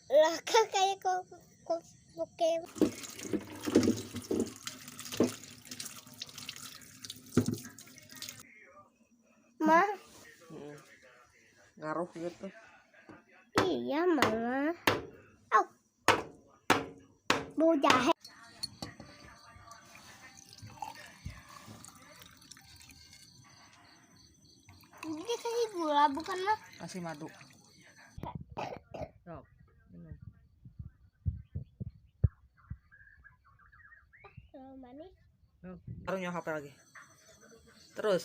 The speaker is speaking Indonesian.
Lah kan kayak kok oke. Ma, Ngaruh gitu. iya mama. Au. Bau jahe. Ini kasih gula bukan mah? Kasih madu. Sok, minum. Terlalu manis. Taruh nyok HP lagi. Terus.